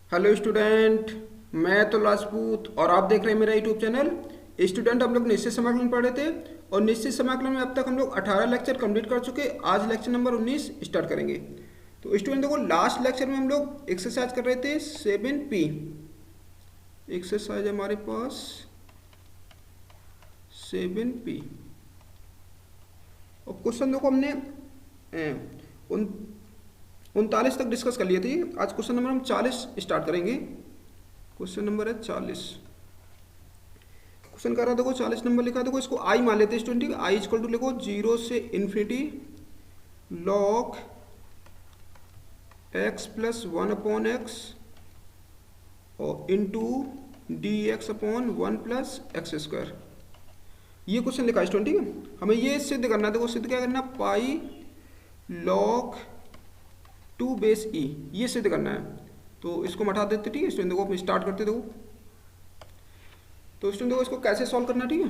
Hello student. मैं तो राजपूत और आप देख रहे हैं मेरा यूट्यूब चैनल। स्टूडेंट, हम लोग निश्चित समाकलन पढ़ रहे थे और निश्चित समाकलन में अब तक हम लोग 18 लेक्चर कंप्लीट कर चुके। आज लेक्चर नंबर 19 स्टार्ट करेंगे। तो स्टूडेंट देखो, लास्ट लेक्चर में हम लोग एक्सरसाइज कर रहे थे 7P। एक्सरसाइज हमारे पास 7P और क्वेश्चन देखो हमने 39 तक डिस्कस कर लिए थे। आज क्वेश्चन नंबर हम 40 स्टार्ट करेंगे। क्वेश्चन नंबर है 40। क्वेश्चन कर रहा देखो 40 नंबर लिखा। देखो इसको आई मान लेते हैं स्टूडेंट। आई इक्वल टू लिखो 0 से infinity log x plus 1 upon x और into d x upon 1 plus x square. ये क्वेश्चन लिखा है स्टूडेंट, ठीक है। हमें ये सिद्ध करना है। देखो सिद्ध क्या करना, पाई लॉग 2 बेस ई, ये सिद्ध करना है। तो इसको हम हटा देते, ठीक है स्टूडेंट। देखो हम स्टार्ट करते देखो। तो स्टूडेंट देखो इसको कैसे सॉल्व करना, ठीक है।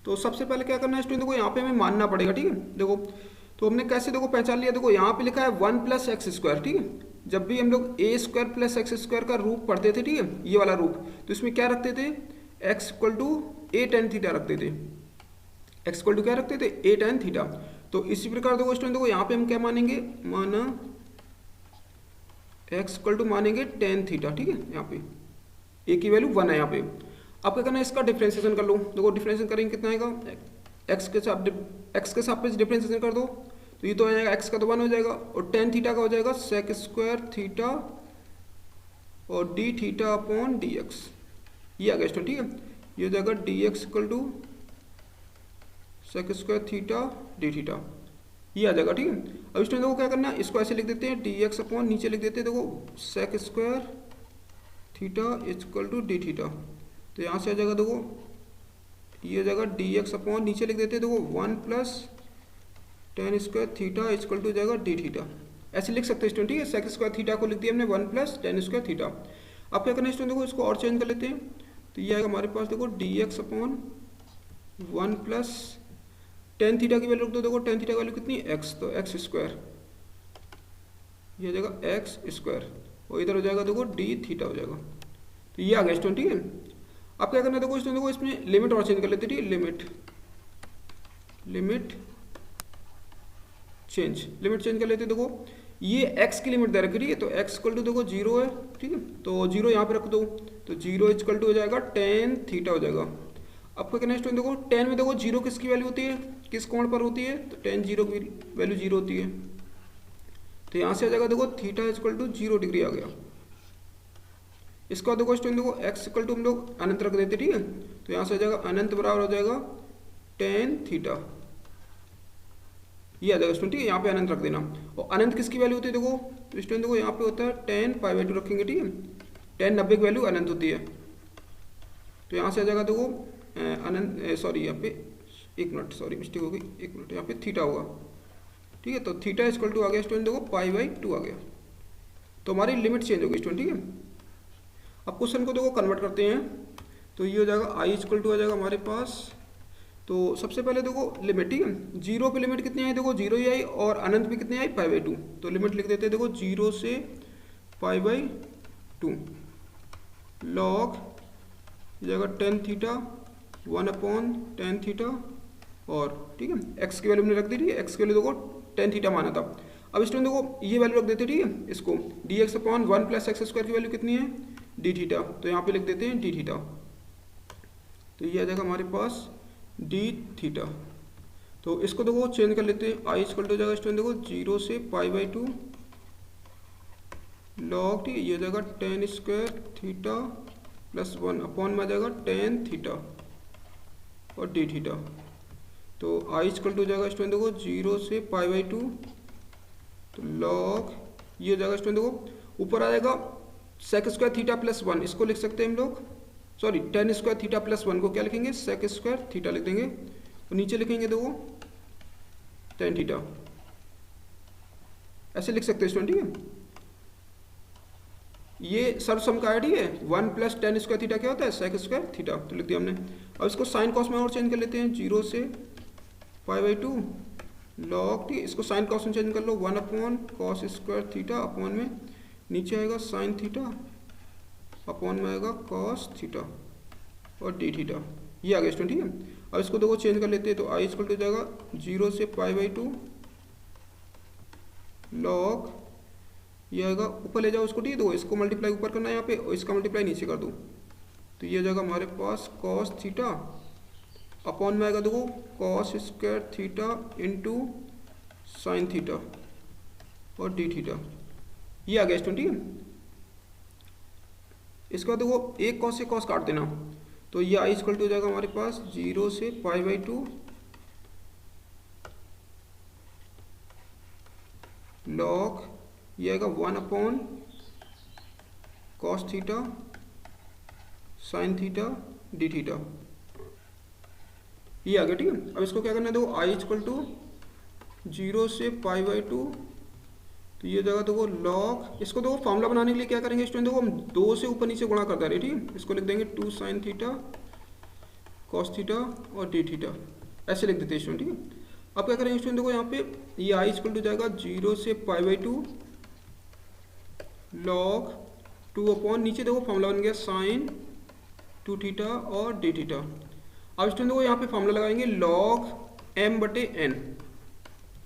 तो सबसे पहले क्या करना है स्टूडेंट, देखो यहाँ पे हमें मानना पड़ेगा, ठीक है। देखो तो हमने कैसे देखो पहचान लिया। देखो यहाँ पे लिखा है 1 प्लस एक्स स्क्वायर, ठीक है। जब भी हम लोग ए स्क्वायर प्लस एक्स स्क्वायर का रूप पढ़ते थे, ठीक है, ये वाला रूप, तो इसमें क्या रखते थे, x equal to a tan theta रखते थे। एक्स इक्वल टू क्या रखते थे, ए टेन थीटा। तो इसी प्रकार देखो स्टूडेंट, देखो यहाँ पे हम क्या मानेंगे, माना एक्स इक्वल टू मानेंगे टेन थीटा, ठीक है। यहाँ पे ए की वैल्यू 1 है यहाँ पे। अब क्या करना है, इसका डिफ्रेंसिएशन कर लो। देखो डिफ्रेंसिएशन करेंगे कितना आएगा, एक्स के साथ पे डिफ्रेंसिएशन कर दो तो ये तो आ जाएगा, एक्स का तो 1 हो जाएगा और टेन थीटा का हो जाएगा सेक स्क्वायर थीटा और d theta upon d x. ये आ गया स्टूडेंट, ठीक है। ये हो जाएगा d x equal to sec square theta d theta, ये आ जाएगा, ठीक है। अब स्टूडेंट देखो क्या करना है, इसको ऐसे लिख देते हैं, डी एक्स अपॉन नीचे लिख देते हैं देखो sec square theta equal to d theta. तो यहाँ से आ जाएगा देखो, ये हो जाएगा डी एक्स अपॉन नीचे लिख देते हैं देखो 1 plus tan square theta equal to जाएगा डी थीटा। ऐसे लिख सकते हैं स्टूडेंट, ठीक है। सेक स्क्वायर थीटा को लिख दिया हमने 1 प्लस टेन स्क्वायर थीटा। अब क्या करना है स्टूडेंट, देखो इसको और चेंज कर लेते हैं। तो ये आएगा हमारे पास देखो D x upon 1 plus tan theta की वैल्यू रख दो। देखो टेन थीटा की वैल्यू कितनी है, एक्स, तो एक्स स्क्वायर, ये हो जाएगा एक्स स्क्वायर और इधर हो जाएगा देखो डी थीटा हो जाएगा। तो ये आ गया स्टूडेंट, ठीक है। अब क्या करना है, देखो स्टूडेंट देखो इसमें लिमिट और चेंज कर लेते हैं, ठीक है। लिमिट चेंज कर लेते हैं। देखो ये x की लिमिट दे रखी, ठीक है। तो x इक्वल टू देखो 0 है, ठीक है। तो 0 यहाँ पे रख दो तो 0 इक्वल टू हो जाएगा टेन थीटा हो जाएगा। अब क्या करना है स्टूडेंट, देखो टेन में देखो 0 किसकी वैल्यू होती है, किस कोण पर होती है, तो टेन 0 की वैल्यू 0 होती है। तो यहाँ से आ जाएगा देखो थीटा इक्वल टू 0 डिग्री आ गया। इसका बाद देखो स्टूडेंट देखो x इक्वल टू हम लोग अनंत रख देते, ठीक है। तो यहाँ से आ जाएगा अनंत बराबर हो जाएगा टेन थीटा, ये आ जाएगा स्टूडेंट, ठीक है। यहाँ पे अनंत रख देना। और अनंत किसकी वैल्यू होती है, देखो तो स्टूडेंट देखो यहाँ पे होता है टेन पाई बाई 2 रखेंगे, ठीक है। टेन 90 की वैल्यू अनंत होती है। तो यहाँ से आ जाएगा देखो अनंत, सॉरी यहाँ पे एक मिनट, सॉरी मिस्टेक हो गई, एक मिनट, यहाँ पे थीटा होगा, ठीक है। तो थीटा इक्वल टू आ गया स्टूडेंट देखो पाई बाई 2 आ गया। तो हमारी लिमिट चेंज हो गई स्टूडेंट, ठीक है। अब क्वेश्चन को देखो कन्वर्ट करते हैं। तो ये हो जाएगा आई इक्वल टू आ जाएगा हमारे पास। तो सबसे पहले देखो लिमिट, ठीक है। 0 पे लिमिट कितनी आई, देखो 0 ही आई और अनंत पे कितनी आई, पाई बाई 2। तो लिमिट लिख देते हैं देखो 0 से पाई बाई 2 लॉग जगह tan theta 1 upon tan theta और, ठीक है, एक्स की वैल्यू हमने रख दी, ठीक है। एक्स की वैल्यू देखो टेन थीटा माना था। अब स्टूडेंट देखो ये वैल्यू रख देते, ठीक है। इसको D x upon 1 plus x square की वैल्यू कितनी है, डी थीटा। तो यहाँ पे लिख देते हैं डी थीटा। तो ये आ जाएगा हमारे पास डी थीटा। तो इसको देखो चेंज कर लेते हैं, आई इक्वल टू हो जाएगा स्टूडेंट देखो 0 से पाई बाई 2 लॉग, ठीक है, ये हो जाएगा ten square theta plus 1 upon में आ जाएगा टेन थीटा और डी थीटा। तो आई इक्वल टू हो जाएगा स्टूडेंट देखो 0 से पाई बाई 2 तो लॉग, ये हो जाएगा स्टूडेंट देखो ऊपर आ जाएगा सेक स्क्वायर थीटा प्लस 1, इसको लिख सकते हैं हम लोग, sorry ten square theta plus 1 को क्या लिखेंगे, सेक स्क्वायर थीटा लिख देंगे। तो नीचे लिखेंगे देखो टेन थीटा, ऐसे लिख सकते हैं स्टूडेंट, ठीक है। ये सर्वसम का आईडी है, 1 प्लस टेन स्क्वायर थीटा क्या होता है, सेक स्क्वायर थीटा। तो लिख दिया हमने। अब इसको साइन कॉस में और चेंज कर लेते हैं, 0 से पाई बाई 2 लॉग, ठीक है। इसको साइन कॉस में चेंज कर लो, 1 upon cos square theta upon में नीचे आएगा साइन थीटा अपॉन में आएगा कॉस थीटा और डी थीटा, ये आ गया स्टूडेंट। ठीक है, अब इसको देखो चेंज कर लेते हैं, तो आई इक्वल टू जाएगा 0 से π/2 लॉग, ये आएगा ऊपर ले जाओ इसको। ठीक है, तो इसको मल्टीप्लाई ऊपर करना है यहाँ पे और इसका मल्टीप्लाई नीचे कर दो, तो ये जाएगा हमारे पास कॉस थीटा अपॉन में आएगा देखो cos square theta into sine theta और डी थीटा, ये आ गया स्टूडेंट। ठीक है, इसके बाद देखो एक कॉस से कॉस काट देना, तो ये आई इक्वल टू हो जाएगा हमारे पास 0 से π/2 लॉग, ये आएगा 1 upon cos theta sine theta d theta, ये आ गया। ठीक है, अब इसको क्या करना है देखो आई इक्वल टू 0 से π/2, तो ये जगह देखो लॉग, इसको देखो फॉर्मूला बनाने के लिए क्या करेंगे स्टूडेंट, देखो हम 2 से ऊपर नीचे गुणा करते रहे। ठीक है, इसको लिख देंगे 2 साइन थीटा कॉस थीटा और डी थीटा, ऐसे लिख देते हैं स्टूडेंट। ठीक है, अब क्या करेंगे स्टूडेंट देखो यहाँ पे ये आई इक्वल टू जाएगा 0 से π/2 लॉग 2 अपॉन, नीचे देखो फॉर्मूला बन गया साइन 2 थीटा और डी थीटा। अब स्टूडेंट देखो यहाँ पे फॉर्मूला लगाएंगे लॉग m/n,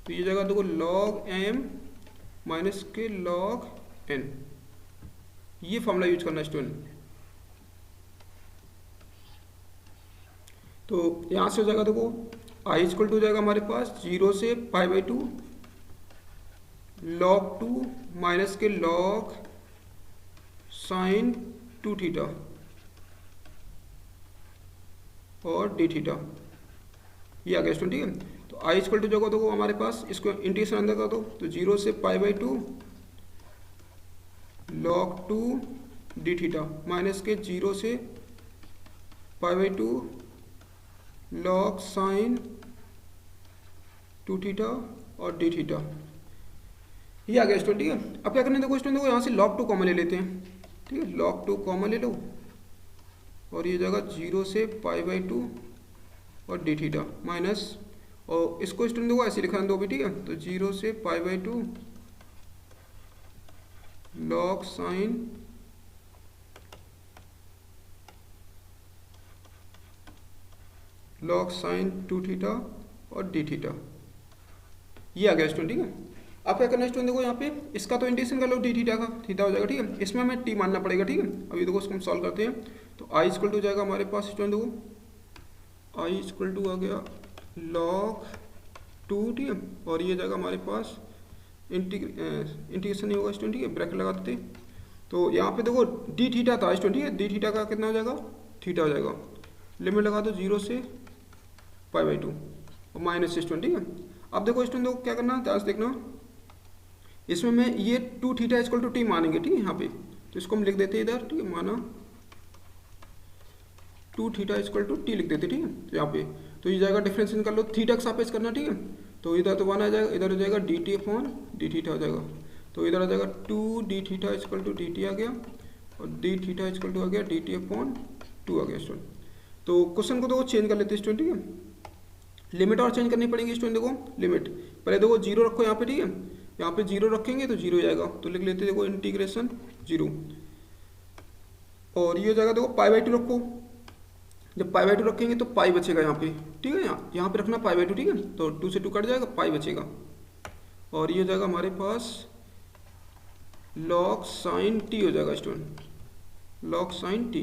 तो ये जगह देखो लॉग m माइनस के लॉग n, ये फॉर्मूला यूज करना है स्टूडेंट। तो यहाँ से हो जाएगा देखो आई इक्वल टू हो जाएगा हमारे पास 0 से π/2 लॉग 2 माइनस के लॉग साइन 2 थीटा और डी थीटा, ये आ गया स्टूडेंट। ठीक है, तो आई इक्वल टू जगह देखो हमारे पास, इसको इंटीग्रेशन अंदर कर दो, तो 0 से π/2 लॉग 2 डी थीटा माइनस के 0 से π/2 लॉग साइन 2 थीटा और डी थीटा, ये आ गया स्टूडेंट। ठीक है, अब क्या करना है देखो स्टूडेंट देखो यहाँ से log 2 कॉमन ले लेते हैं। ठीक है, log 2 कॉमन ले लो और ये जगह 0 से π/2 और डी थीटा माइनस, और इसको स्टूडेंट देखो ऐसे लिखा दो भी। ठीक है, तो 0 से π/2 लॉग साइन 2 थीटा और डी थीटा, ये आ गया स्टूडेंट। ठीक है, आप क्या करना है स्टूडेंट देखो यहाँ पे इसका तो इंटीग्रेशन कर लो डी थीटा का, थीटा हो जाएगा। ठीक है, इसमें हमें टी मानना पड़ेगा। ठीक है, अभी देखो इसको हम सॉल्व करते हैं, तो आई इक्वल टू जाएगा हमारे पास स्टूडेंट देखो आई इक्वल टू आ गया लॉग 2। ठीक है, और ये जाएगा हमारे पास इंटीग्रेशन नहीं होगा स्टूडेंट। ठीक है, ब्रैकेट लगा देते, तो यहाँ पे देखो डी थीटा था स्टूडेंट। ठीक है, डी थीटा का कितना हो जाएगा, थीटा हो जाएगा, लिमिट लगा दो 0 से π/2 और माइनस स्टूडेंट। ठीक है, अब देखो स्टूडेंट देखो क्या करना है, ध्यान से देखना, इसमें मैं ये 2 थीटा इक्वल टू टी मानेंगे। ठीक है, यहाँ पे तो इसको हम लिख देते हैं इधर। ठीक है, माना 2 थीटा इक्वल टू टी लिख देते। ठीक है, तो यहाँ पे तो ये जाएगा डिफरेंशिएशन कर लो, थीटा का सापेक्ष करना। ठीक है, तो इधर तो 1 आ जाएगा, इधर हो जाएगा d t upon d theta हो जाएगा, तो इधर आ जाएगा 2 d theta equal to d t आ गया और डी थीटा इक्वल टू आ गया डी टी अपॉन 2 आ गया स्टूडेंट। तो क्वेश्चन को देखो चेंज कर लेते हैं स्टूडेंट। ठीक है, लिमिट और चेंज करनी पड़ेगी स्टूडेंट। देखो लिमिट पहले देखो 0 रखो यहाँ पे। ठीक है, यहाँ पे 0 रखेंगे तो 0 जाएगा, तो लिख लेते देखो इंटीग्रेशन 0, और ये हो जाएगा देखो π/2 रखो, जब π/2 रखेंगे तो पाई बचेगा यहाँ पे। ठीक है, यहाँ पे रखना π/2। ठीक है, तो 2 से 2 कट जाएगा, पाई बचेगा, और ये हो जाएगा हमारे पास लॉग साइन टी हो जाएगा स्टूडेंट, लॉग साइन टी।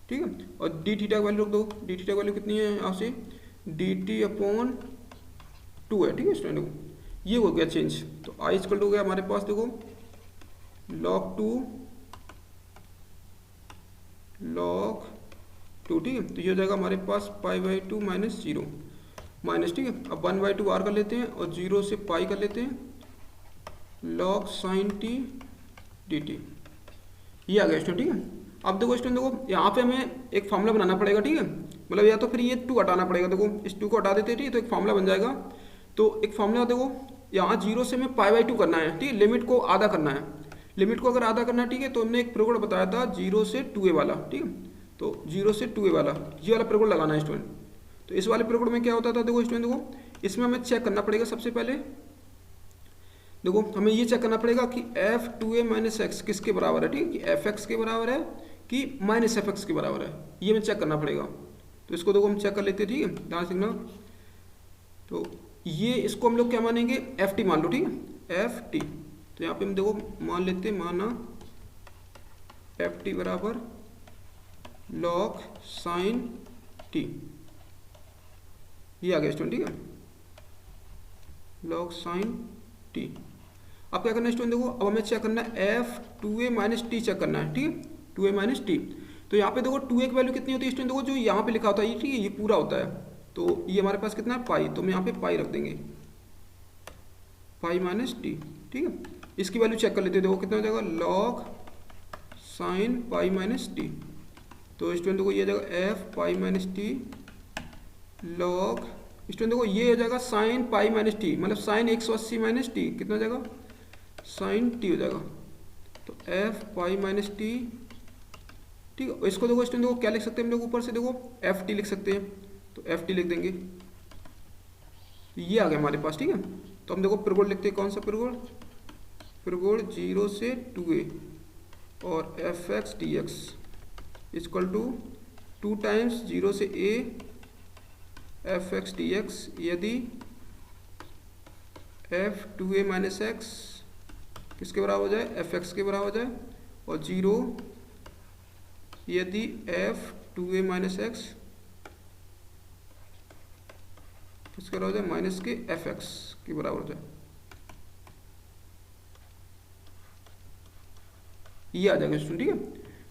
ठीक है, और डी थीटा का वैल्यू रख दो, डी थीटा का वैल्यू कितनी है यहाँ से डी टी अपॉन 2 है। ठीक है स्टूडेंट, ये हो गया चेंज, तो आई इक्वल टू हो गया हमारे पास देखो log 2 log 2। ठीक है, तो ये हो जाएगा हमारे पास π/2 माइनस 0 माइनस। ठीक है, अब 1/2 r कर लेते हैं और 0 से पाई कर लेते हैं log sine t d t, ये आ गया स्टूडेंट। ठीक है, अब देखो स्टूडेंट देखो यहाँ पे हमें एक फार्मूला बनाना पड़ेगा। ठीक है, मतलब या तो फिर ये 2 हटाना पड़ेगा। देखो इस 2 को हटा देते हैं। ठीक है, तो एक फार्मूला बन जाएगा, तो एक फार्मूला देखो यहाँ 0 से हमें π/2 करना है। ठीक है, लिमिट को आधा करना है, लिमिट को अगर आधा करना है। ठीक है, तो हमने एक प्रगुण बताया था 0 से 2a वाला। ठीक है, तो 0 से 2a वाला, ये वाला प्रगुण लगाना है स्टूडेंट। तो इस वाले प्रगुण में क्या होता था देखो स्टूडेंट, देखो इसमें हमें चेक करना पड़ेगा। सबसे पहले देखो हमें ये चेक करना पड़ेगा कि f2a माइनस एक्स किसके बराबर है। ठीक है, कि f(x) के बराबर है कि माइनस एफ एक्स के बराबर है, ये हमें चेक करना पड़ेगा। तो इसको देखो हम चेक कर लेते हैं, ठीक है, ध्यान सीखना। तो ये इसको हम लोग क्या मानेंगे, एफ टी मान लो, ठीक है, एफ टी। तो यहाँ पे हम देखो मान लेते हैं, माना एफ टी बराबर लॉग साइन टी, ये आ गया स्टूडेंट, ठीक है, लॉग साइन टी। अब क्या करना है स्टूडेंट, देखो अब हमें चेक करना है F two a minus T check करना है, ठीक है, टू ए माइनस टी। तो यहाँ पे देखो टू ए की वैल्यू कितनी होती है स्टूडेंट, देखो जो यहाँ पे लिखा होता है ये, ठीक है, ये पूरा होता है। तो ये हमारे पास कितना है, पाई, तो हम यहाँ पे पाई रख देंगे, पाई माइनस टी, ठीक है। इसकी वैल्यू चेक कर लेते हैं, देखो कितना हो जाएगा, log sine pi minus T. तो स्टूडेंट देखो ये जाएगा एफ पाई माइनस टी लॉग, स्टूडेंट देखो ये हो जाएगा साइन पाई माइनस टी, मतलब साइन 180 माइनस टी, कितना हो जाएगा, साइन टी हो जाएगा। तो एफ पाई माइनस टी, ठीक है। इसको देखो स्टूडेंट देखो क्या लिख सकते हैं हम लोग, ऊपर से देखो एफ टी लिख सकते हैं, तो एफ टी लिख देंगे, ये आ गया हमारे पास, ठीक है। तो हम देखो प्रगुण लिखते हैं, कौन सा प्रगुण, प्रगुण 0 से 2a और f x d x equal to 2 times 0 से a f x d x, यदि f two a minus x किसके बराबर हो जाए, एफ एक्स के बराबर हो जाए, और 0 यदि f two a minus x किसके बराबर हो जाए, माइनस के एफ एक्स के बराबर हो जाए, ये आ जाएगा स्टूडेंट, ठीक है।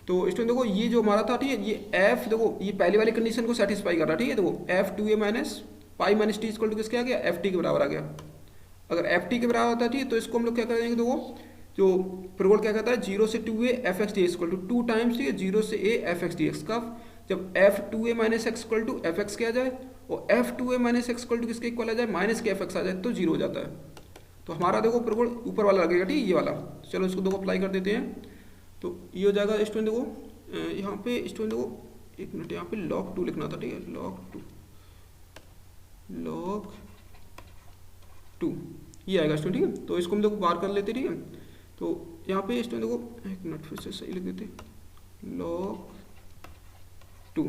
तो स्टूडेंट देखो ये जो हमारा था, ठीक है, ये एफ देखो ये पहले वाली कंडीशन को सेटिस्फाई कर रहा है, ठीक है। देखो f two a minus pi minus t equal to किसके आ गया, एफ टी के बराबर आ गया। अगर एफ टी के बराबर होता है, ठीक है, तो इसको हम लोग क्या करेंगे, देखो जो प्रगुण क्या कहता है, 0 से 2a f x d x equal to 2 times, ठीक है, 0 से a f x d x, कब, जब f two a minus x equal to f x के आ जाए और f two a minus x equal to किसके इक्वल आ जाए, माइनस के एफ एक्स आ जाए, तो 0 हो जाता है। तो हमारा देखो प्रगुण ऊपर वाला लगेगा, ठीक है, ये वाला। चलो इसको देखो अप्लाई कर देते हैं, तो ये हो जाएगा स्टूडेंट देखो यहाँ पे स्टूडेंट देखो एक मिनट, यहाँ पे लॉग 2 लिखना था, ठीक है, लॉग 2 ये आएगा स्टूडेंट, ठीक है। तो इसको हम देखो बाहर कर लेते, ठीक है। तो यहाँ पे स्टूडेंट देखो एक मिनट फिर से सही लिख देते, लॉग 2,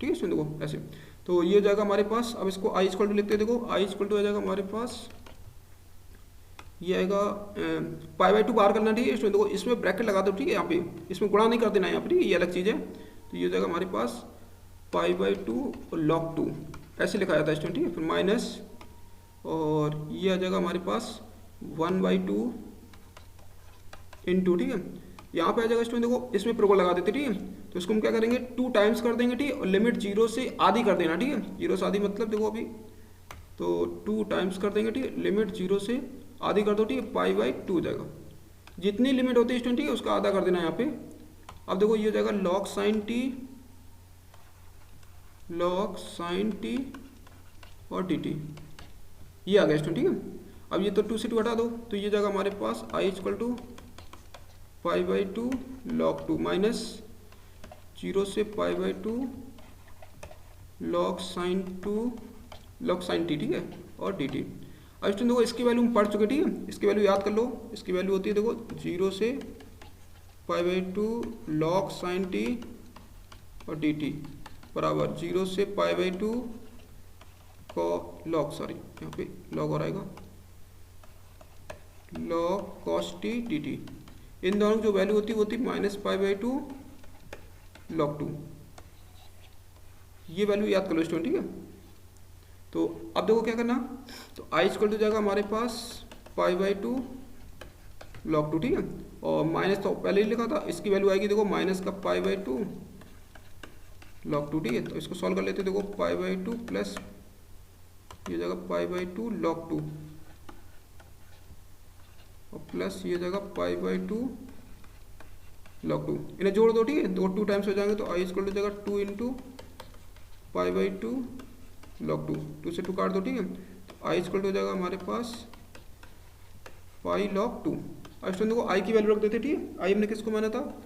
ठीक है स्टूडेंट देखो ऐसे। तो ये हो जाएगा हमारे पास, अब इसको आई इक्वल टू लिखते हैं, देखो आई इक्वल टू आ जाएगा हमारे पास, ये आएगा पाई बाई 2 बाहर करना, ठीक है स्टूडेंट देखो, इसमें ब्रैकेट लगा दो, ठीक है, यहाँ पे इसमें गुणा नहीं कर देना यहाँ पे, ठीक है, ये अलग चीज़ है। तो ये हो जाएगा हमारे पास पाई बाई 2 और लॉग 2 ऐसे लिखा जाता है स्टूडेंट, ठीक है, फिर माइनस, और ये आ जाएगा हमारे पास 1/2 इंटू, ठीक है, यहाँ पे आ जाएगा स्टूडेंट देखो इसमें प्रगुण लगा देते, ठीक है। तो इसको हम क्या करेंगे, 2 टाइम्स कर देंगे, ठीक है, और लिमिट 0 से आधी कर देना, ठीक है, 0 से आधी मतलब देखो अभी, तो 2 टाइम्स कर देंगे, ठीक है, लिमिट 0 से आधी कर दो, ठीक है, पाई बाई 2 हो जाएगा, जितनी लिमिट होती है स्टूडेंट, ठीक है, उसका आधा कर देना यहाँ पे। अब देखो ये हो जाएगा log sine T, log sine T और डी टी, ये आ गया स्टूडेंट, ठीक है। अब ये तो 2 से 2 हटा दो, तो ये जाएगा हमारे पास I equal to pi by 2 log 2 minus 0 से pi by 2 log sine t, ठीक है, और डी टी। अब स्टूडेंट देखो इसकी वैल्यू हम पढ़ चुके, ठीक है, इसकी वैल्यू याद कर लो, इसकी वैल्यू होती है देखो 0 से pi by 2 log sine T और डी टी बराबर 0 से पाई बाई 2 को लॉग, सॉरी यहाँ पे लॉग और आएगा, log cos t d t. इन दोनों की जो वैल्यू होती है वो होती है माइनस पाई बाई 2 लॉग 2, ये वैल्यू याद कर लो स्टूडेंट, ठीक है। तो अब देखो क्या करना, तो आई इक्वल टू जाएगा हमारे पास पाई बाई 2 लॉग 2, ठीक है, और माइनस तो पहले ही लिखा था, इसकी वैल्यू आएगी देखो माइनस का पाई बाई 2 लॉग 2, ठीक है। तो इसको सॉल्व कर लेते हैं, देखो पाई बाई 2 प्लस ये जाएगा पाई बाई 2 लॉग 2 और प्लस ये जाएगा पाई बाई 2 लॉग 2, इन्हें जोड़ दो, ठीक है, दो 2 टाइम्स हो जाएंगे, तो आई इक्वल टू जाएगा 2 इंटू पाई बाई 2 लॉग 2, 2 से 2 काट दो, ठीक है। तो आई इक्वल टू हो जाएगा हमारे पास पाई लॉग 2। अब स्टूडेंट देखो आई की वैल्यू रख देते, ठीक है, आई हमने किसको माना था,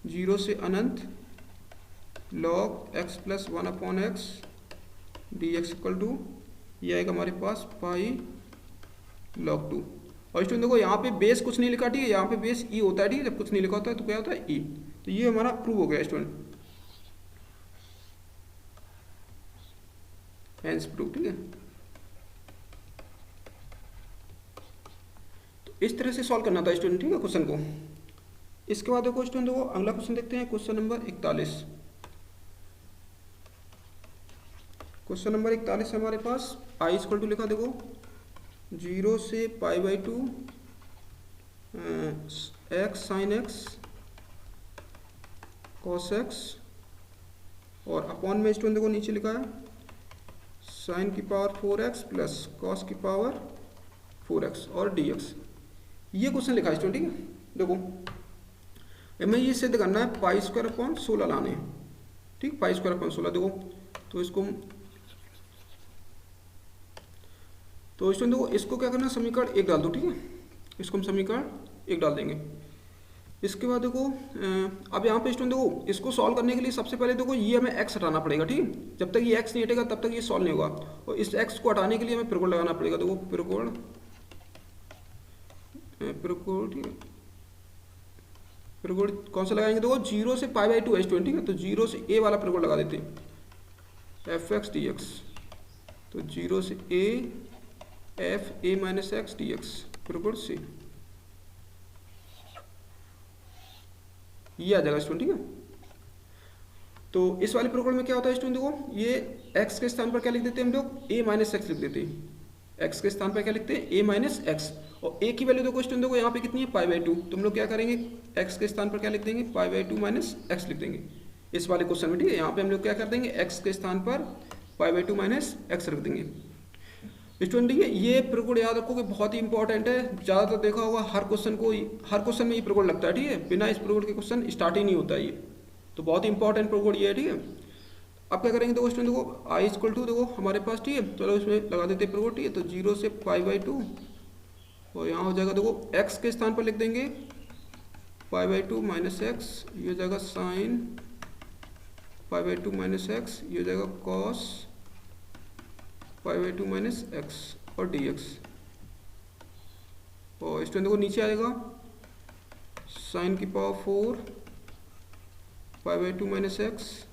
0 से अनंत log x plus 1 upon x d x equal to, ये आएगा हमारे पास पाई लॉग 2। और स्टूडेंट देखो यहाँ पे बेस कुछ नहीं लिखा, ठीक है, यहाँ पे बेस ई होता है, ठीक है, जब कुछ नहीं लिखा होता है तो क्या होता है ई, तो ये हमारा प्रूव हो गया स्टूडेंट, हेंस प्रूव, ठीक है। तो इस तरह से सॉल्व करना था स्टूडेंट, ठीक है, क्वेश्चन को। इसके बाद देखो स्टूडेंट, देखो अगला क्वेश्चन देखते हैं, क्वेश्चन नंबर 41। क्वेश्चन नंबर 41 है हमारे पास। आई इक्वल टू लिखा देखो 0 से π/2 x sine x cos x, और अपॉन में स्टूडेंट देखो नीचे लिखा है साइन की पावर 4x प्लस कॉस की पावर 4x और dx। ये क्वेश्चन लिखा है स्टूडेंट, ठीक है। देखो हमें ये सिद्ध करना है π² लाने हैं, ठीक, π² देखो, तो इसको तो स्टूडेंट देखो इसको क्या करना है, समीकरण 1 डाल दो, ठीक है, इसको हम समीकरण 1 डाल देंगे। इसके बाद देखो अब यहाँ पे स्टूडेंट देखो इसको सॉल्व करने के लिए सबसे पहले देखो ये हमें x हटाना पड़ेगा, ठीक है। जब तक ये x नहीं हटेगा तब तक ये सॉल्व नहीं होगा, और इस x को हटाने के लिए हमें प्रकोण लगाना पड़ेगा। देखो प्रकोण, ठीक है, प्रकोण कौन सा लगाएंगे, देखो 0 से π/2 है स्टूडेंट, ठीक है, तो 0 से a वाला प्रकोण लगा देते हैं, fx dx, तो 0 से a f a minus x dx प्रकोण से, ये आ जाएगा स्टूडेंट, ठीक है। तो इस वाले प्रकोण में क्या होता है स्टूडेंट, देखो ये x के स्थान पर क्या लिख देते हैं हम लोग, a माइनस एक्स लिख देते हैं। x के स्थान पर क्या लिखते हैं, a माइनस एक्स, और a की वैल्यू देखो स्टूडेंट देखो यहाँ पे कितनी है π/2, तो हम लोग क्या करेंगे x के स्थान पर क्या लिख देंगे, π/2 माइनस एक्स लिख देंगे इस वाले क्वेश्चन में, ठीक है। यहाँ पे हम लोग क्या कर देंगे, x के स्थान पर π/2 माइनस एक्स रख देंगे स्टूडेंट। ये प्रकोण याद रखो कि बहुत ही इंपॉर्टेंट है, ज़्यादातर देखा होगा हर क्वेश्चन में ये प्रकोण लगता है, ठीक है, बिना इस प्रकोण के क्वेश्चन स्टार्ट ही नहीं होता है ये, तो बहुत ही इंपॉर्टेंट प्रकोण ये है, ठीक है। अब क्या करेंगे देखो स्टूडेंट, देखो आई इक्वल टू देखो हमारे पास, ठीक है, चलो इसमें लगा देते हैं प्रकोण, ठीक है, तो 0 से π/2, और यहाँ हो जाएगा देखो x के स्थान पर लिख देंगे π/2 माइनस एक्स, ये हो जाएगा साइन π/2 माइनस एक्स, ये हो जाएगा कॉस π/2 माइनस एक्स और dx, और स्टूडेंट देखो नीचे आएगा साइन की पावर 4 π/2 माइनस एक्स,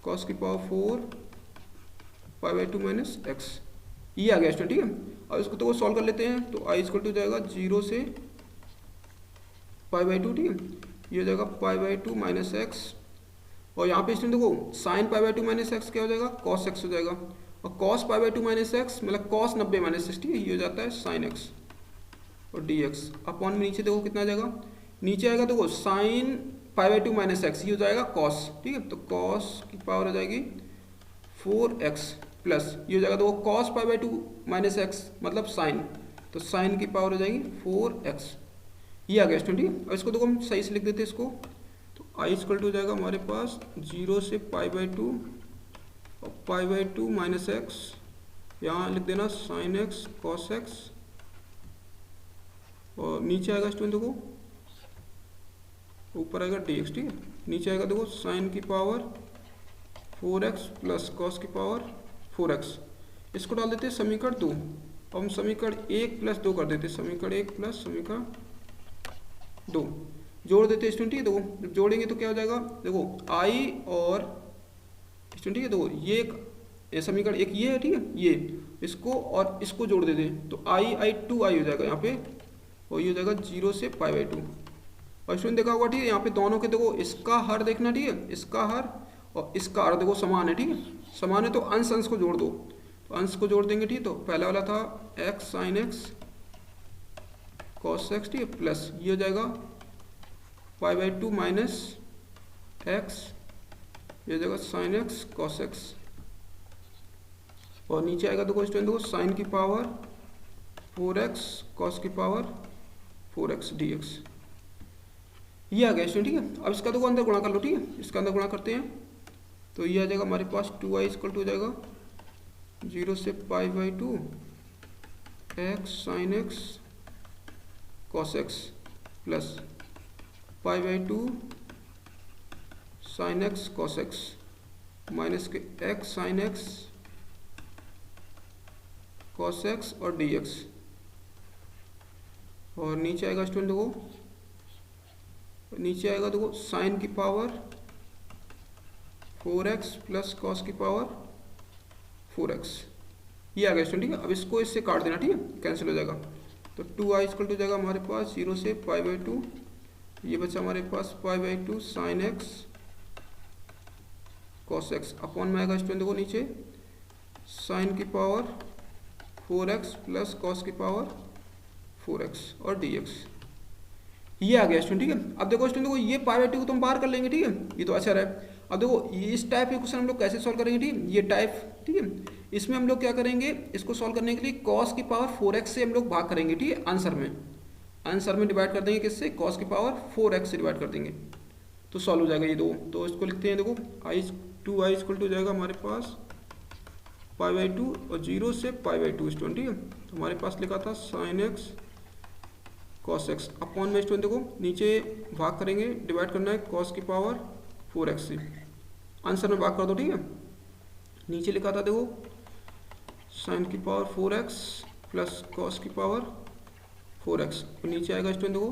कॉस की पावर 4 π/2 माइनस एक्स, ये आ गया स्टूडेंट, ठीक है। अब इसको तो सॉल्व कर लेते हैं, तो आई इक्वल टू जाएगा 0 से π/2, ठीक है, ये हो जाएगा π/2 माइनस एक्स, और यहाँ पे स्टूडेंट देखो साइन π/2 माइनस एक्स क्या हो जाएगा, कॉस एक्स हो जाएगा, और कॉस π/2 माइनस एक्स मतलब कॉस 90 माइनस 60, ये हो जाता है साइन एक्स और dx, अपॉन में नीचे देखो कितना आ जाएगा, नीचे आएगा देखो साइन π/2 माइनस एक्स, ये हो जाएगा कॉस, ठीक है, तो कॉस की पावर हो जाएगी 4x प्लस, ये हो जाएगा देखो कॉस π/2 माइनस एक्स मतलब साइन, तो साइन की पावर हो जाएगी 4x, ये आ गया स्टूडेंट, ठीक है। और इसको देखो हम सही से लिख देते हैं इसको, तो आई इक्वल टू हो जाएगा हमारे पास 0 से π/2 और π/2 माइनस एक्स, यहाँ लिख देना साइन एक्स कॉस एक्स, और नीचे आएगा स्टूडेंट देखो ऊपर आएगा dx, ठीक है, नीचे आएगा देखो साइन की पावर 4x प्लस कॉस की पावर 4x, इसको डाल देते हैं समीकरण 2, अब हम समीकरण 1 प्लस 2 कर देते हैं, समीकरण 1 प्लस समीकरण 2 जोड़ देते हैं स्टूडेंट, ठीक है। देखो जब जोड़ेंगे तो क्या हो जाएगा, देखो i और स्टूडेंट, ठीक है, देखो ये समीकरण एक ये है, ठीक है, ये इसको और इसको जोड़ देते हैं, तो i 2i हो जाएगा यहाँ पे, और ये हो जाएगा 0 से π/2, और स्टूडेंट देखा होगा, ठीक है, यहाँ पे दोनों के देखो इसका हर देखना, ठीक है, इसका हर और इसका हर देखो समान है, ठीक है, समान है, तो अंश अंश को जोड़ दो, तो अंश को जोड़ देंगे, ठीक, तो पहला वाला था x sine x cos x, ठीक है, प्लस ये हो जाएगा π/2 माइनस एक्स, ये हो जाएगा साइन एक्स कॉस एक्स, और नीचे आएगा देखो स्टूडेंट देखो साइन की पावर 4x कॉस की पावर 4x dx, ये आ गया स्टूडेंट, ठीक है। अब इसका देखो अंदर गुणा कर लो, ठीक है, इसका अंदर गुणा करते हैं, तो ये आ जाएगा हमारे पास 2i इक्वल टू हो जाएगा 0 से π/2 x sine x cos x plus π/2 sine x cos x minus के x sine x cos x और dx, और नीचे आएगा स्टूडेंट देखो नीचे आएगा देखो साइन की पावर 4x प्लस कॉस की पावर 4x, ये आ गया स्टूडेंट। ठीक है, अब इसको इससे काट देना, ठीक है, कैंसिल हो जाएगा। तो 2i इक्वल टू जाएगा हमारे पास 0 से π/2, ये बचा हमारे पास π/2 sine x cos x, upon में आएगा स्टूडेंट देखो नीचे साइन की पावर 4x प्लस कॉस की पावर 4x और dx, ये आ गया स्टूडेंट। ठीक है, अब देखो स्टूडेंट देखो ये π/2 को तो हम बाहर कर लेंगे, ठीक है, ये तो अच्छा रहा। अब देखो इस टाइप के क्वेश्चन हम लोग कैसे सॉल्व करेंगे, ठीक है, ये टाइप, ठीक है, इसमें हम लोग क्या करेंगे, इसको सॉल्व करने के लिए कॉस की पावर 4x से हम लोग भाग करेंगे, ठीक है, आंसर में डिवाइड कर देंगे किससे, कॉस की पावर 4x से डिवाइड कर देंगे, तो सॉल्व हो जाएगा ये दो। तो इसको लिखते हैं देखो 2i इक्वल टू जाएगा हमारे पास π/2 और 0 से π/2 स्टूडेंट। ठीक है, तो हमारे पास लिखा था sign x cos x, upon में स्टूडेंट देखो नीचे भाग करेंगे, डिवाइड करना है कॉस की पावर 4x से, आंसर में भाग कर दो, ठीक है। नीचे लिखा था देखो साइन की पावर 4x प्लस कॉस की पावर 4x, और नीचे आएगा स्टूडेंट देखो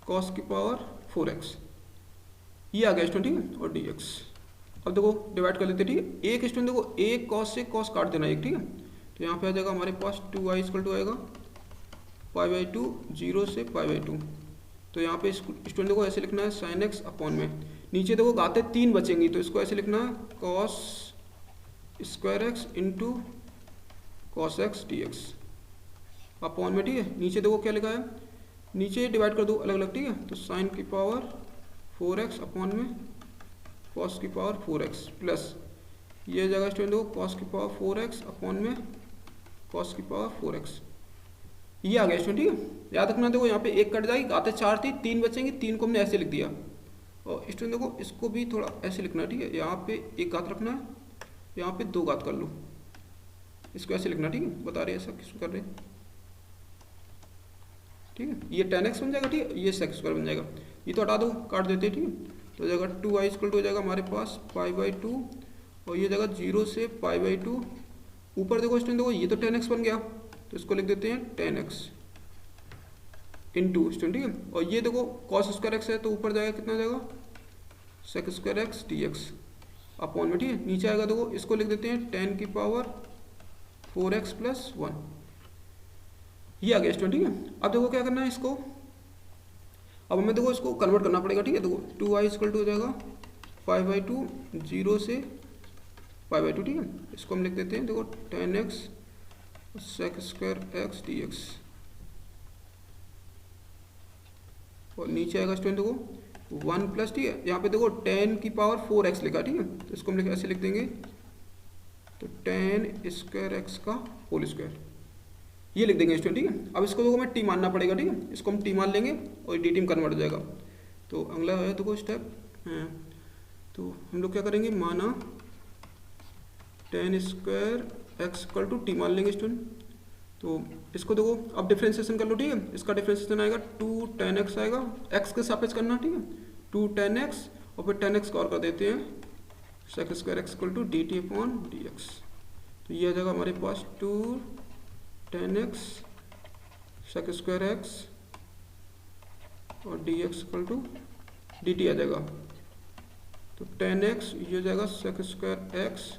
कॉस की पावर 4x, ये आ गया स्टूडेंट। ठीक है, और dx, अब देखो डिवाइड कर लेते, ठीक है, एक स्टूडेंट देखो एक कॉस से कॉस काट देना एक, ठीक है, तो यहाँ पे आ जाएगा हमारे पास 2i इक्वल टू आएगा π/2 0 से π/2, तो यहाँ पे स्टूडेंट देखो ऐसे लिखना है साइन एक्स, अपॉन में नीचे देखो गाते 3 बचेंगी, तो इसको ऐसे लिखना है cos square x into cos x dx, upon में, ठीक है, नीचे देखो क्या लिखा है, नीचे डिवाइड कर दो अलग अलग, ठीक है, तो साइन की पावर 4x अपॉन में कॉस की पावर 4x प्लस ये जगह स्टूडेंट देखो कॉस की पावर 4x अपॉन में कॉस की पावर 4x, ये आ गया स्टूडेंट। ठीक है, याद रखना देखो यहाँ पे एक कट जाएगी, आते 4 थी, 3 बचेंगी, 3 को हमने ऐसे लिख दिया, और स्टूडेंट देखो इसको भी थोड़ा ऐसे लिखना है, ठीक है, यहाँ पे एक घात रखना है, यहाँ पे 2 घात कर लो, इसको ऐसे लिखना, ठीक है, बता रहे हैं सब किसको कर रहे हैं, ठीक है, ये 10x बन जाएगा, ठीक है, ये sec स्क्वायर बन जाएगा, ये तो हटा दो, काट देते हैं, ठीक है, तो जाएगा 2i इक्वल टू हो जाएगा हमारे पास π/2 और ये जगह 0 से π/2, ऊपर देखो स्टूडेंट देखो ये तो 10x बन गया, तो इसको लिख देते हैं 10x इंटू स्टूडेंट, ठीक है, और ये देखो कॉस स्क्वायर एक्स है, तो ऊपर जाएगा कितना जाएगा sec square x dx, upon में, ठीक है, नीचे आएगा देखो इसको लिख देते हैं 10 की पावर 4x प्लस 1, ये आ गया स्टूडेंट। ठीक है, अब देखो क्या करना है इसको, अब हमें देखो इसको कन्वर्ट करना पड़ेगा, ठीक है, देखो 2i इक्वल टू हो जाएगा π/2 0 से π/2, ठीक है, इसको हम लिख देते हैं देखो 10x sec square x dx, और नीचे आएगा स्टूडेंट देखो 1 प्लस, ठीक है, यहाँ पे देखो 10 की पावर 4x लिखा, ठीक है, तो इसको हम ऐसे लिख देंगे, तो 10 स्क्वायर एक्स का होल स्क्वायर, ये लिख देंगे स्टूडेंट। ठीक है, अब इसको देखो हमें टी मानना पड़ेगा, ठीक है, इसको हम टी मान लेंगे और डी टी में कन्वर्ट हो जाएगा। तो अगला है देखो स्टेप है, तो हम लोग क्या करेंगे, माना 10 square x equal to t मान लेंगे स्टूडेंट, तो इसको देखो अब डिफ्रेंशिएशन कर लो, ठीक है, इसका डिफ्रेंशिएशन आएगा 2 10x आएगा, x के सापेक्ष करना, ठीक है, 2 10x और फिर 10x को और कर देते हैं sec square x equal to d t upon d x, तो ये आ जाएगा हमारे पास 2 10x सेक स्क्वायर एक्स और d x equal to d t आ जाएगा, तो 10x ये हो जाएगा sec square x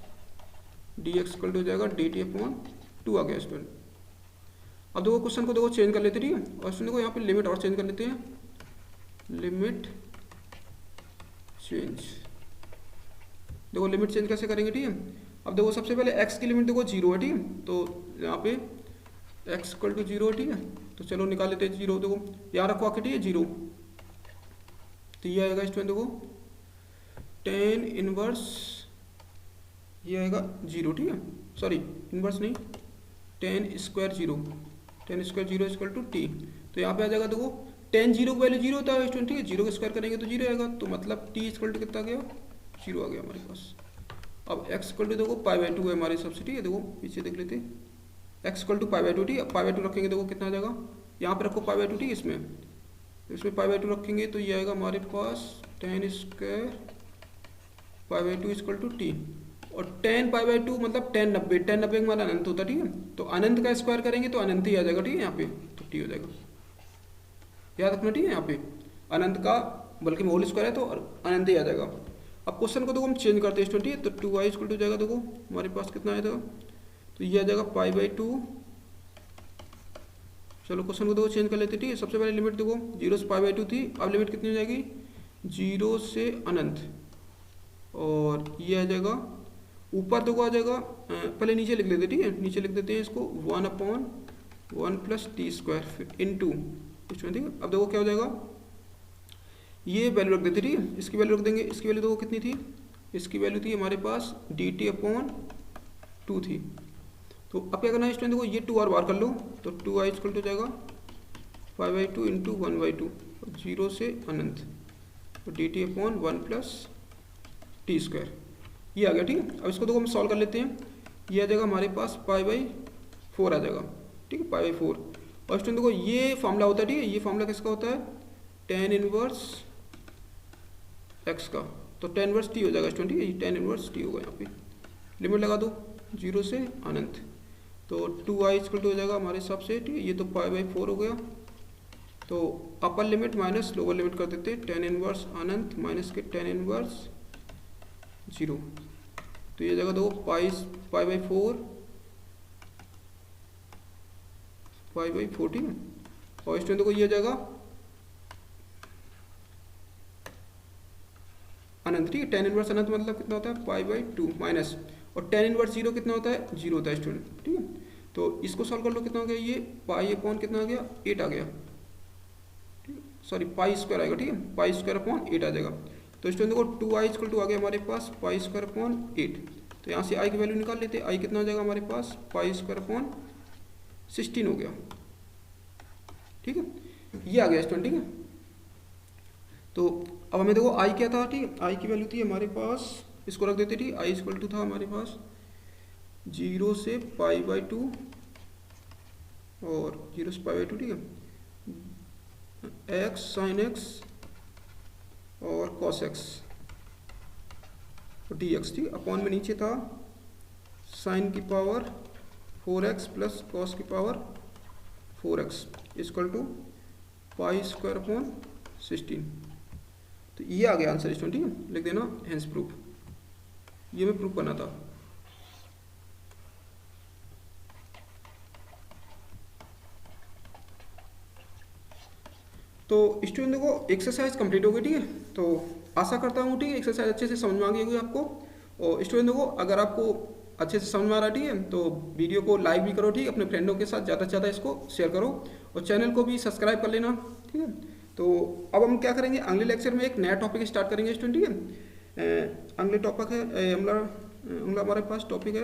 d x equal to हो जाएगा डी टी अपॉन 2 आ गया स्टूडेंट। अब देखो क्वेश्चन को देखो चेंज कर लेते, ठीक है, और स्टूडेंट देखो यहाँ पे लिमिट और चेंज कर लेते हैं, लिमिट चेंज, देखो लिमिट चेंज कैसे करेंगे, ठीक है, अब देखो सबसे पहले x की लिमिट देखो 0 है, ठीक है, तो यहाँ पे x इक्वल टू 0 है, ठीक है, तो चलो निकाल लेते हैं 0, देखो यहाँ रखो आके, ठीक है, 0, तो ये आएगा स्टूडेंट देखो 10 इनवर्स, ये आएगा 0, ठीक है, सॉरी इनवर्स नहीं, 10 स्क्वायर 0 इक्वल टू टी, तो यहाँ पे आ जाएगा देखो 10 0 की वैल्यू 0 होता है स्टूडेंट, ठीक है, 0 का स्क्वायर करेंगे तो 0 आएगा, तो मतलब टी इक्वल टू कितना गया 0 आ गया हमारे पास। अब x इक्वल टू देखो π/2 है हमारे सबसे, ठीक है, देखो पीछे देख लेते हैं, x इक्वल टू π/2, ठीक है, π/2 रखेंगे देखो कितना आ जाएगा, यहाँ पे रखो π/2, ठीक है, इसमें π/2 रखेंगे तो ये आएगा हमारे पास 10 स्क्वायर π/2 इक्वल टू टी, और 10 π/2 मतलब 10 90 का हमारा अनंत होता है, ठीक है, तो अनंत का स्क्वायर करेंगे तो अनंत ही आ जाएगा, ठीक है, यहाँ पे तो टी हो जाएगा, याद रखना, ठीक है, यहाँ पे अनंत का, बल्कि होल स्क्वायर है तो अनंत ही आ जाएगा। अब क्वेश्चन को देखो हम चेंज करते हैं स्टूडेंट, तो 2i इक्वल टू जाएगा, देखो हमारे पास कितना आया था, तो ये आ जाएगा π/2। चलो क्वेश्चन को देखो चेंज कर लेते, ठीक है। सबसे पहले लिमिट देखो 0 से π/2 थी, अब लिमिट कितनी हो जाएगी 0 से अनंत, और ये आ जाएगा ऊपर देखो आ जाएगा, पहले नीचे लिख लेते, ठीक है, नीचे लिख देते हैं इसको 1/1 + t² फिर इंटू इसमें, ठीक है। अब देखो क्या हो जाएगा, ये वैल्यू रख देते, ठीक है, इसकी वैल्यू रख देंगे, इसकी वैल्यू देखो कितनी थी, इसकी वैल्यू थी हमारे पास dt/2 थी। तो अब क्या करना है स्टूडेंट, देखो ये 2 और बार कर लो, तो 2i इक्वल टू जाएगा π/2 × 1/2 0 से अनंत, तो dt/1 + t², ये आ गया, ठीक है। अब इसको देखो हम सॉल्व कर लेते हैं, ये आ जाएगा हमारे पास π/4 आ जाएगा, ठीक है, π/4। और स्टूडेंट देखो ये फॉर्मूला होता है, ठीक है, ये फॉर्मूला किसका होता है, tan इनवर्स x का, तो tan इनवर्स t हो जाएगा स्टूडेंट, ठीक है, ये tan इनवर्स t होगा। यहाँ पे लिमिट लगा दो 0 से अनंत, तो 2i इक्वल टू हो जाएगा हमारे हिसाब से, ठीक है, ये तो π/4 हो गया, तो upper limit minus lower limit कर देते, tan इनवर्स अनंत माइनस के tan इनवर्स 0, तो ये जगह दो π/4, ठीक है। और स्टूडेंट को ये जगह अनंत, ठीक है, tan इनवर्स अनंत मतलब कितना होता है π/2 माइनस, और tan इनवर्स 0 कितना होता है 0 होता है स्टूडेंट, ठीक है। तो इसको सॉल्व कर लो, कितना हो गया, ये π/, कितना आ गया 8 आ गया, ठीक है, सॉरी π² आएगा, ठीक है, π²/8 आ जाएगा। तो स्टूडेंट देखो 2i इक्वल टू आ गया हमारे पास π²/8, तो यहाँ से i की वैल्यू निकाल लेते, i कितना हो जाएगा हमारे पास π²/16 हो गया, ठीक है, ये आ गया स्टूडेंट, ठीक है। तो अब हमें देखो i क्या था, ठीक है, i की वैल्यू थी हमारे पास, इसको रख देते, ठीक, i इक्वल टू था हमारे पास 0 से π/2 और 0 से π/2, ठीक है, x sin x और cos x और dx, ठीक, अपॉन में नीचे था sin की पावर 4x प्लस cos की पावर 4x इक्वल टू π²/16। तो ये आ गया आंसर स्टूडेंट, ठीक है, लिख देना हेंस प्रूफ, ये मैं प्रूफ करना था। तो स्टूडेंट देखो एक्सरसाइज कंप्लीट हो गई, ठीक है, तो आशा करता हूँ, ठीक है, एक्सरसाइज अच्छे से समझ में आ गई होगी आपको। और स्टूडेंट देखो अगर आपको अच्छे से समझ में आ रहा है, ठीक है, तो वीडियो को लाइक भी करो, ठीक है, अपने फ्रेंडों के साथ ज़्यादा से ज़्यादा इसको शेयर करो, और चैनल को भी सब्सक्राइब कर लेना, ठीक है। तो अब हम क्या करेंगे, अगले लेक्चर में एक नया टॉपिक स्टार्ट करेंगे स्टूडेंट, ठीक है। अगले टॉपिक है हमारे पास टॉपिक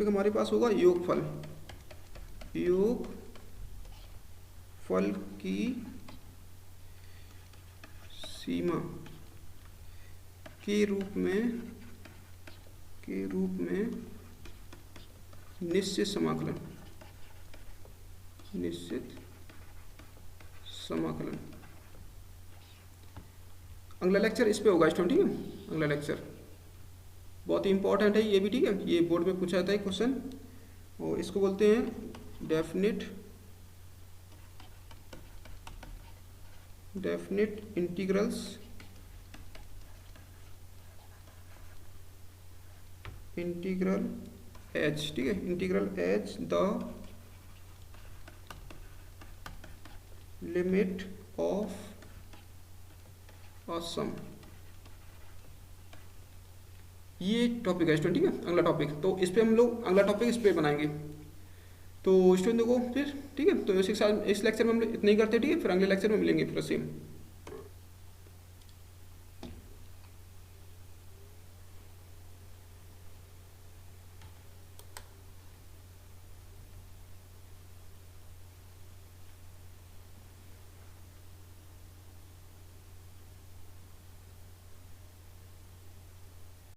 हमारे पास होगा योगफल की सीमा के रूप में निश्चित समाकलन, अगला लेक्चर इस पे होगा स्टूडेंट, ठीक है। अगला लेक्चर बहुत ही इंपॉर्टेंट है ये भी, ठीक है, ये बोर्ड में पूछा जाता है क्वेश्चन, और इसको बोलते हैं डेफिनिट इंटीग्रल्स इंटीग्रल एच, ठीक है, integral as the limit of a sum, ये टॉपिक है स्टूडेंट, ठीक है, अगला टॉपिक। तो इस पे हम लोग अगला टॉपिक इस पे बनाएंगे। तो स्टूडेंट देखो फिर, ठीक है, तो इस लेक्चर में हम इतना ही करते हैं, ठीक है, फिर अगले लेक्चर में मिलेंगे फिर सेम।